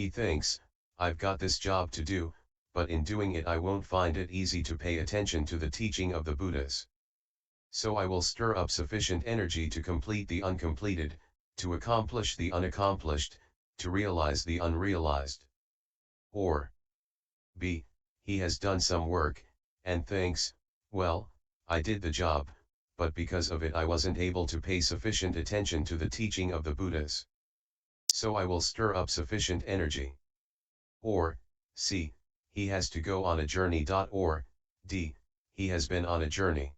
He thinks, I've got this job to do, but in doing it I won't find it easy to pay attention to the teaching of the Buddhas. So I will stir up sufficient energy to complete the uncompleted, to accomplish the unaccomplished, to realize the unrealized. Or b. He has done some work, and thinks, well, I did the job, but because of it I wasn't able to pay sufficient attention to the teaching of the Buddhas. So I will stir up sufficient energy. Or c. He has to go on a journey. Or d. He has been on a journey.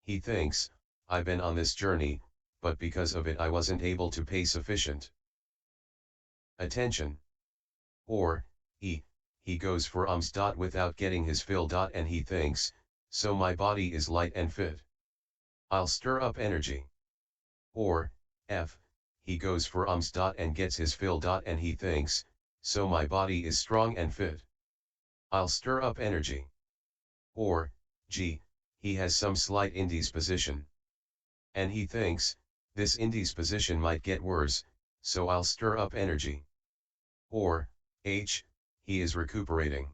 He thinks, I've been on this journey, but because of it I wasn't able to pay sufficient attention. Or e. He goes for without getting his fill. And he thinks, so my body is light and fit. I'll stir up energy. Or f. He goes for and gets his fill. And he thinks, so my body is strong and fit. I'll stir up energy. Or g. He has some slight indisposition. And he thinks, this indisposition might get worse, so I'll stir up energy. Or h. He is recuperating.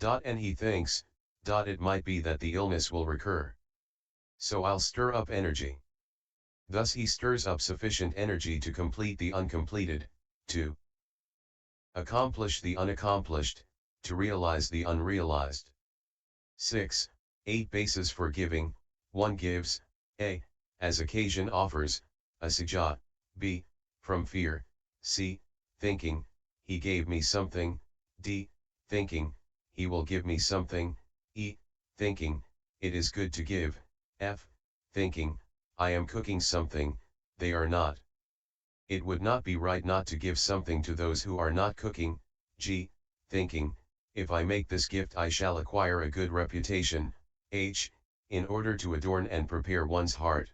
And he thinks, it might be that the illness will recur. So I'll stir up energy. Thus he stirs up sufficient energy to complete the uncompleted, to accomplish the unaccomplished, to realize the unrealized. 6. 8 bases for giving. 1 gives, a. as occasion offers, a sujat, b. from fear, c. thinking, he gave me something, d. thinking, he will give me something, e. thinking, it is good to give, f. thinking, I am cooking something, they are not. It would not be right not to give something to those who are not cooking, g. thinking, if I make this gift I shall acquire a good reputation, h. in order to adorn and prepare one's heart.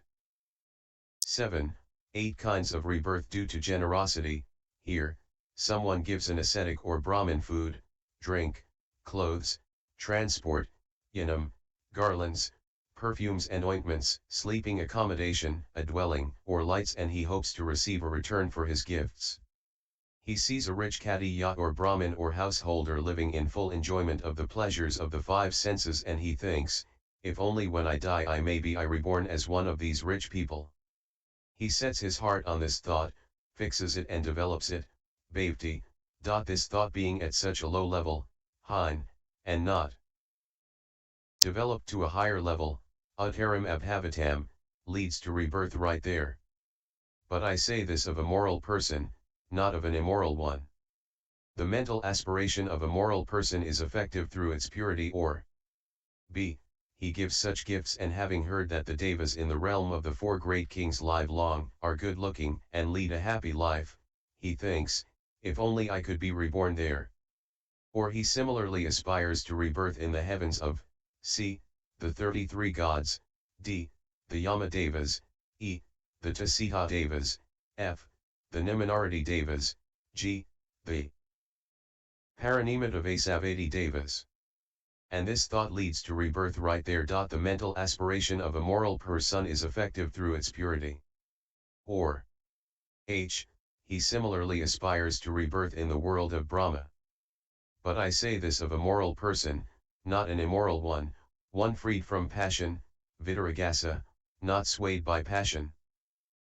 7. 8 kinds of rebirth due to generosity. Here, someone gives an ascetic or Brahmin food, drink, clothes, transport, yanam, garlands, perfumes and ointments, sleeping accommodation, a dwelling, or lights, and he hopes to receive a return for his gifts. He sees a rich Khattiya or Brahmin or householder living in full enjoyment of the pleasures of the 5 senses, and he thinks, if only when I die I may be reborn as one of these rich people. He sets his heart on this thought, fixes it and develops it, bhavati. This thought being at such a low level, hein, and not developed to a higher level, uttaram abhavatam, leads to rebirth right there. But I say this of a moral person, not of an immoral one. The mental aspiration of a moral person is effective through its purity. Or b. He gives such gifts, and having heard that the devas in the realm of the 4 great kings live long, are good looking, and lead a happy life, he thinks, if only I could be reborn there. Or he similarly aspires to rebirth in the heavens of c. the 33 gods, d. the Yama Devas, e. the Tasita Devas, f. the Nimanarati Devas, g. the Paranimata Vasavati Devas. And this thought leads to rebirth right there. The mental aspiration of a moral person is effective through its purity. Or h. He similarly aspires to rebirth in the world of Brahma. But I say this of a moral person, not an immoral one, one freed from passion, vitaragasa, not swayed by passion.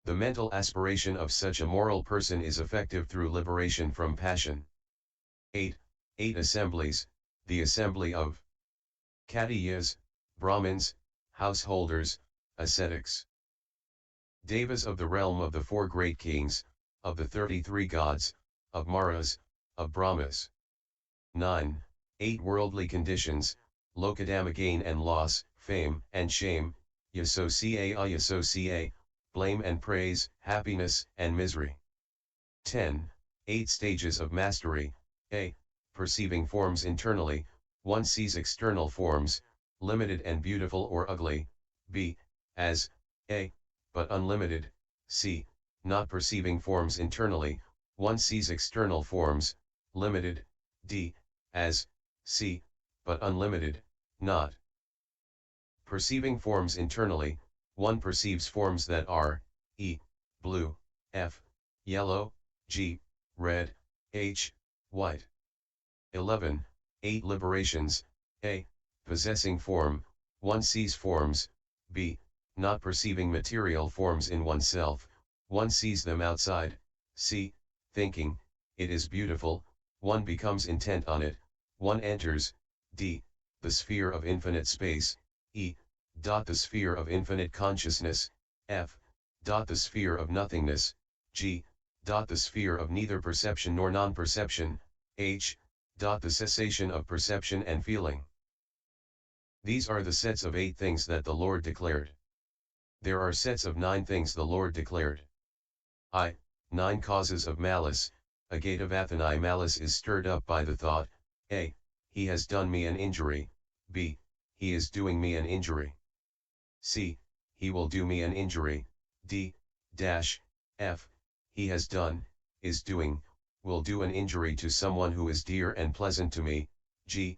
The mental aspiration of such a moral person is effective through liberation from passion. 8. 8 assemblies. The assembly of Khattiyas, Brahmins, householders, ascetics, Devas of the realm of the 4 great kings, of the 33 gods, of Maras, of Brahmas. 9. 8 worldly conditions, lokadama, gain and loss, fame and shame, yasoca ayasoca, blame and praise, happiness and misery. 10. 8 stages of mastery. A. Perceiving forms internally, one sees external forms, limited and beautiful or ugly, b. as a. but unlimited, c. not perceiving forms internally, one sees external forms, limited, d. as c. but unlimited, not perceiving forms internally, one perceives forms that are e. blue, f. yellow, g. red, H. White. 11. 8 liberations. A. Possessing form, one sees forms. B. Not perceiving material forms in oneself, one sees them outside. C. Thinking, it is beautiful, one becomes intent on it, one enters. D. The sphere of infinite space. E. The sphere of infinite consciousness. F. The sphere of nothingness. G. The sphere of neither perception nor non-perception. H. The cessation of perception and feeling. These are the sets of 8 things that the Lord declared. There are sets of 9 things the Lord declared. 9 causes of malice. Agatavathanai malice is stirred up by the thought, A. He has done me an injury. B. He is doing me an injury. C. He will do me an injury. D. F. He has done, is doing, will do an injury to someone who is dear and pleasant to me. G.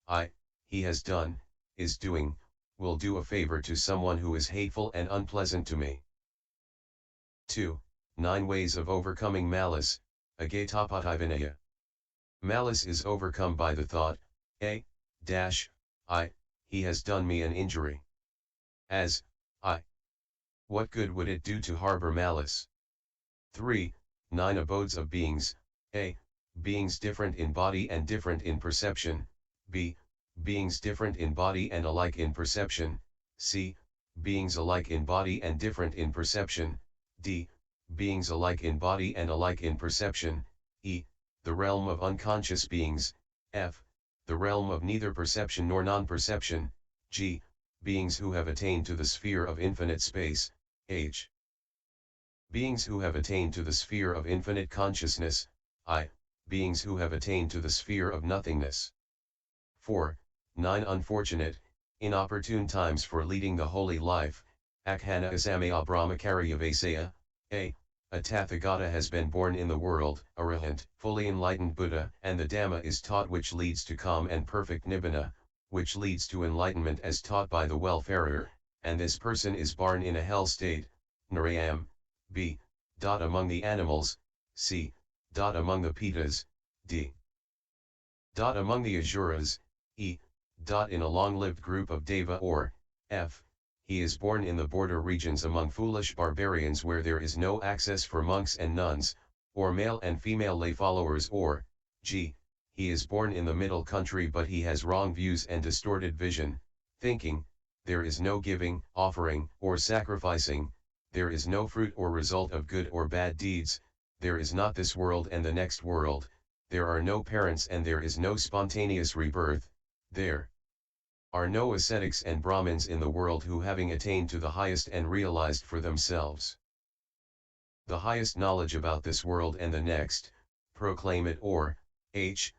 I. He has done, is doing, will do a favor to someone who is hateful and unpleasant to me. 2. 9 ways of overcoming malice. Agatapataivinaya. Malice is overcome by the thought, A. I. He has done me an injury. As, I. What good would it do to harbor malice? 3. 9 abodes of beings. A. Beings different in body and different in perception. B. Beings different in body and alike in perception. C. Beings alike in body and different in perception. D. Beings alike in body and alike in perception. E. The realm of unconscious beings. F. The realm of neither perception nor non-perception. G. Beings who have attained to the sphere of infinite space. H. Beings who have attained to the sphere of infinite consciousness. I. Beings who have attained to the sphere of nothingness. 4. 9 unfortunate, inopportune times for leading the holy life. Akhana asamaya brahmacaryavasaya. A. A Tathagata has been born in the world, Arahant, fully enlightened Buddha, and the Dhamma is taught which leads to calm and perfect Nibbana, which leads to enlightenment as taught by the welfarer, and this person is born in a hell state. Narayam. B. Among the animals. C. Among the Pitas. D. Among the Asuras. E. In a long-lived group of Deva or F. He is born in the border regions among foolish barbarians where there is no access for monks and nuns, or male and female lay followers or G. He is born in the middle country but he has wrong views and distorted vision, thinking, there is no giving, offering, or sacrificing, there is no fruit or result of good or bad deeds, there is not this world and the next world, there are no parents and there is no spontaneous rebirth, there are no ascetics and Brahmins in the world who having attained to the highest and realized for themselves the highest knowledge about this world and the next, proclaim it or H.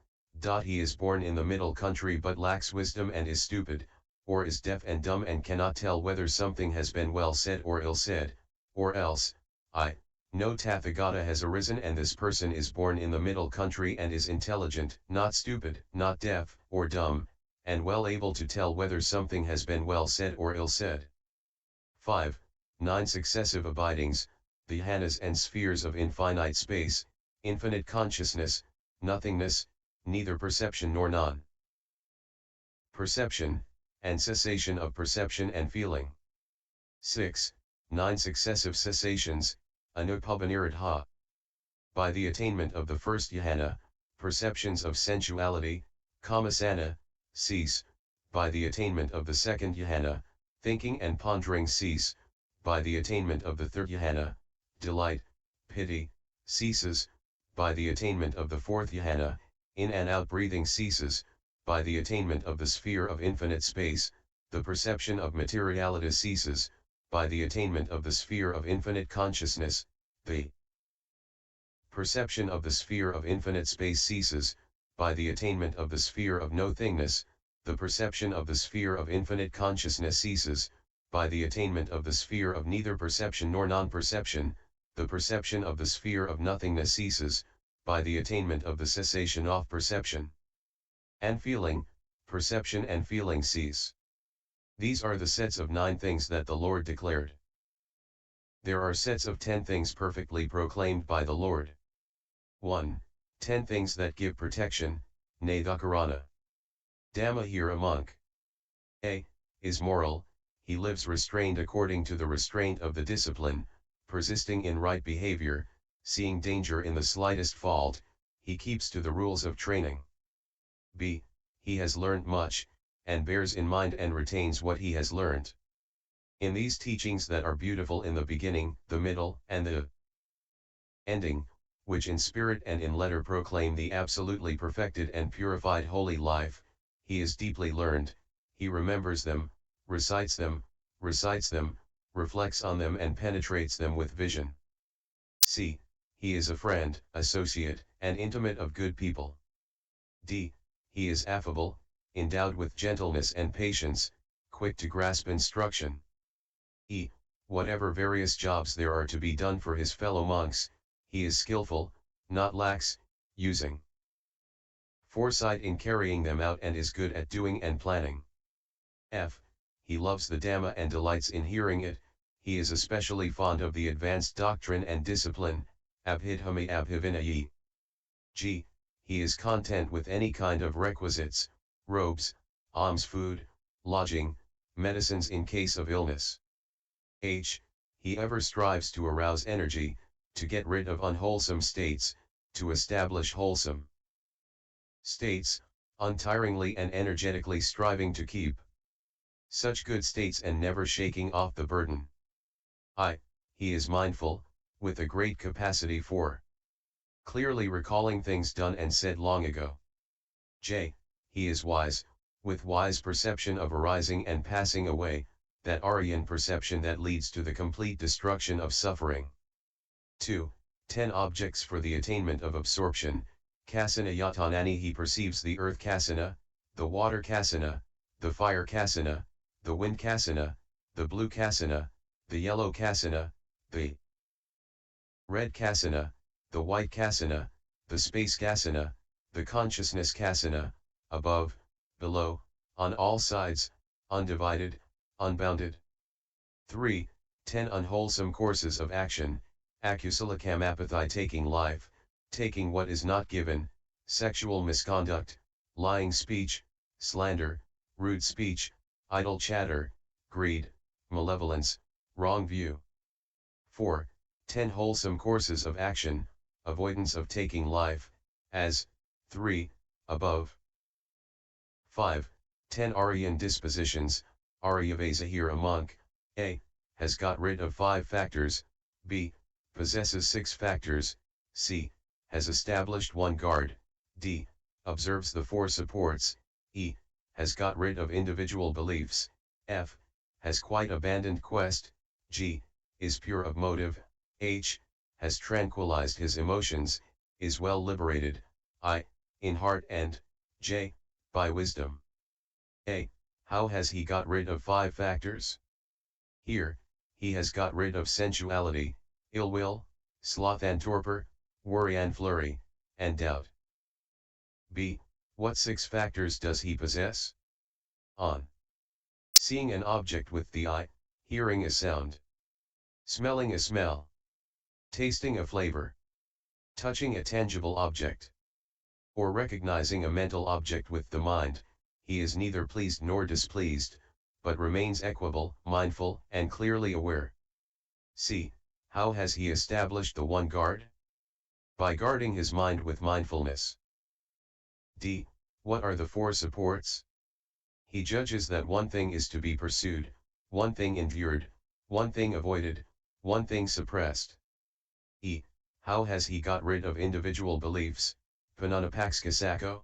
He is born in the middle country but lacks wisdom and is stupid, or is deaf and dumb and cannot tell whether something has been well said or ill said, or else, I. No Tathagata has arisen and this person is born in the middle country and is intelligent, not stupid, not deaf, or dumb, and well able to tell whether something has been well said or ill said. 5. 9 successive abidings, the jhanas and spheres of infinite space, infinite consciousness, nothingness, neither perception nor non-perception, and cessation of perception and feeling. 6. 9 successive cessations, anupabanirudha. By the attainment of the first jhana, perceptions of sensuality, kamasana, cease. By the attainment of the second jhana, thinking and pondering cease. By the attainment of the third jhana, delight, pity, ceases. By the attainment of the fourth jhana, in and out breathing ceases. By the attainment of the sphere of infinite space, the perception of materiality ceases. By the attainment of the sphere of infinite consciousness, the perception of the sphere of infinite space ceases. By the attainment of the sphere of no-thingness, the perception of the sphere of infinite consciousness ceases. By the attainment of the sphere of neither perception nor non-perception, the perception of the sphere of nothingness ceases. By the attainment of the cessation of perception and feeling, perception and feeling cease. These are the sets of 9 things that the Lord declared. There are sets of 10 things perfectly proclaimed by the Lord. 1. 10 things that give protection, Nadhakarana. Dhamma here a monk. A. Is moral, he lives restrained according to the restraint of the discipline, persisting in right behavior, seeing danger in the slightest fault, he keeps to the rules of training. B. He has learnt much, and bears in mind and retains what he has learnt. In these teachings that are beautiful in the beginning, the middle, and the ending, which in spirit and in letter proclaim the absolutely perfected and purified holy life, he is deeply learned, he remembers them, recites them, reflects on them and penetrates them with vision. C. He is a friend, associate, and intimate of good people. D. He is affable, endowed with gentleness and patience, quick to grasp instruction. E. Whatever various jobs there are to be done for his fellow monks, he is skillful, not lax, using foresight in carrying them out and is good at doing and planning. F. He loves the Dhamma and delights in hearing it, he is especially fond of the advanced doctrine and discipline, abhidhamma abhivinayi. G. He is content with any kind of requisites, robes, alms food, lodging, medicines in case of illness. H. He ever strives to arouse energy, to get rid of unwholesome states, to establish wholesome states, untiringly and energetically striving to keep such good states and never shaking off the burden. I. He is mindful, with a great capacity for clearly recalling things done and said long ago. J. He is wise, with wise perception of arising and passing away, that Aryan perception that leads to the complete destruction of suffering. 2. 10 objects for the attainment of absorption, kasana yatanani. He perceives the earth kasana, the water kasana, the fire kasana, the wind kasana, the blue kasana, the yellow kasana, the red kasana, the white kasana, the space kasana, the consciousness kasana, above, below, on all sides, undivided, unbounded. 3. 10 unwholesome courses of action, akusala kamapathi. Taking life, taking what is not given, sexual misconduct, lying speech, slander, rude speech, idle chatter, greed, malevolence, wrong view. 4. 10 wholesome courses of action, avoidance of taking life, as 3 above. 5. 10 Aryan dispositions, Aryavasa here a monk, A. Has got rid of 5 factors, B. Possesses 6 factors, C. Has established 1 guard, D. Observes the 4 supports, E. Has got rid of individual beliefs, F. Has quite abandoned quest, G. Is pure of motive, H. Has tranquilized his emotions, is well liberated, I. In heart and J. By wisdom. A. How has he got rid of 5 factors? Here, he has got rid of sensuality, ill will, sloth and torpor, worry and flurry, and doubt. B. What 6 factors does he possess? On seeing an object with the eye, hearing a sound, smelling a smell, tasting a flavor, touching a tangible object, or recognizing a mental object with the mind, he is neither pleased nor displeased, but remains equable, mindful, and clearly aware. C. How has he established the 1 guard? By guarding his mind with mindfulness. D. What are the 4 supports? He judges that 1 thing is to be pursued, 1 thing endured, 1 thing avoided, 1 thing suppressed. E. How has he got rid of individual beliefs, pananapakskasako?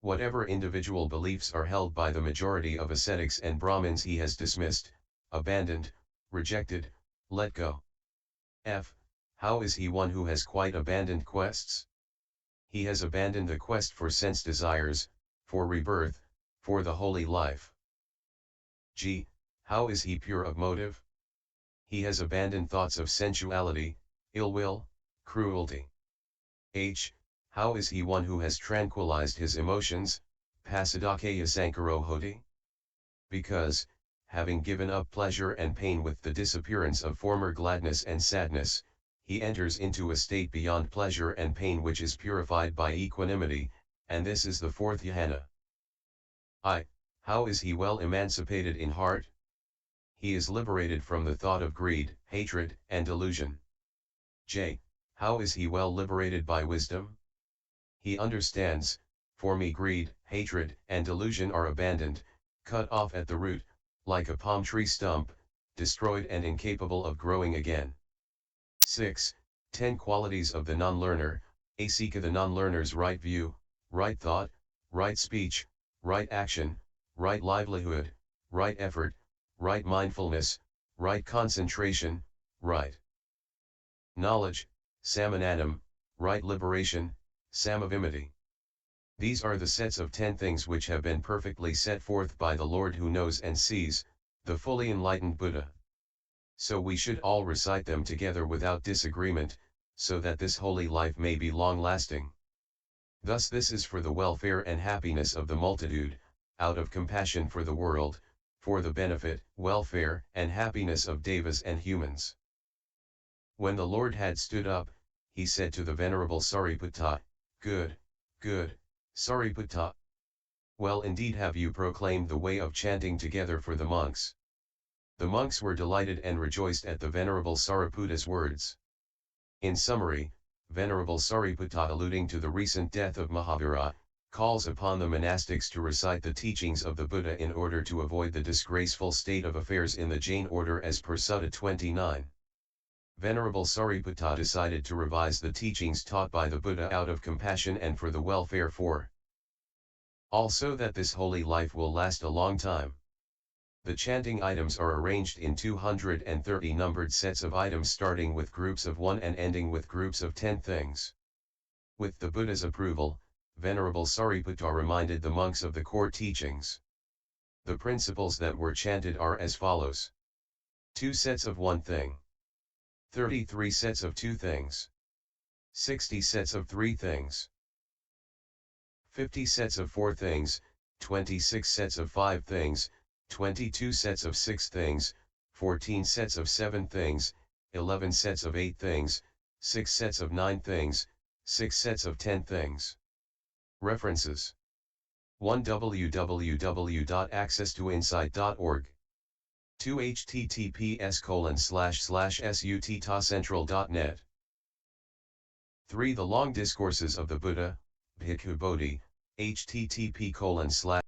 Whatever individual beliefs are held by the majority of ascetics and Brahmins he has dismissed, abandoned, rejected, let go. F. How is he one who has quite abandoned quests? He has abandoned the quest for sense desires, for rebirth, for the holy life. G. How is he pure of motive? He has abandoned thoughts of sensuality, ill will, cruelty. H. How is he one who has tranquilized his emotions, passaddha-kaya-sankharo hoti? Because, having given up pleasure and pain with the disappearance of former gladness and sadness, he enters into a state beyond pleasure and pain which is purified by equanimity, and this is the fourth jhana. I. How is he well emancipated in heart? He is liberated from the thought of greed, hatred, and delusion. J. How is he well liberated by wisdom? He understands, for me greed, hatred, and delusion are abandoned, cut off at the root, like a palm tree stump, destroyed and incapable of growing again. 6. 10 qualities of the non-learner. Asika, the non-learner's right view, right thought, right speech, right action, right livelihood, right effort, right mindfulness, right concentration, right knowledge, samanadam, right liberation, samavimati. These are the sets of 10 things which have been perfectly set forth by the Lord who knows and sees, the fully enlightened Buddha. So we should all recite them together without disagreement, so that this holy life may be long-lasting. Thus this is for the welfare and happiness of the multitude, out of compassion for the world, for the benefit, welfare, and happiness of devas and humans. When the Lord had stood up, he said to the Venerable Sariputta, "Good, good, Sariputta. Well indeed have you proclaimed the way of chanting together for the monks." The monks were delighted and rejoiced at the Venerable Sariputta's words. In summary, Venerable Sariputta, alluding to the recent death of Mahavira, calls upon the monastics to recite the teachings of the Buddha in order to avoid the disgraceful state of affairs in the Jain order as per Sutta 29. Venerable Sariputta decided to revise the teachings taught by the Buddha out of compassion and for the welfare for all, so that this holy life will last a long time. The chanting items are arranged in 230 numbered sets of items starting with groups of 1 and ending with groups of 10 things. With the Buddha's approval, Venerable Sariputta reminded the monks of the core teachings. The principles that were chanted are as follows: 2 sets of 1 thing, 33 sets of 2 things, 60 sets of 3 things, 50 sets of 4 things, 26 sets of 5 things, 22 sets of 6 things, 14 sets of 7 things, 11 sets of 8 things, 6 sets of 9 things, 6 sets of 10 things. References: 1. www.accesstoinsight.org. 2. https://suttascentral.net. 3. The Long Discourses of the Buddha, Bhikkhu Bodhi, http://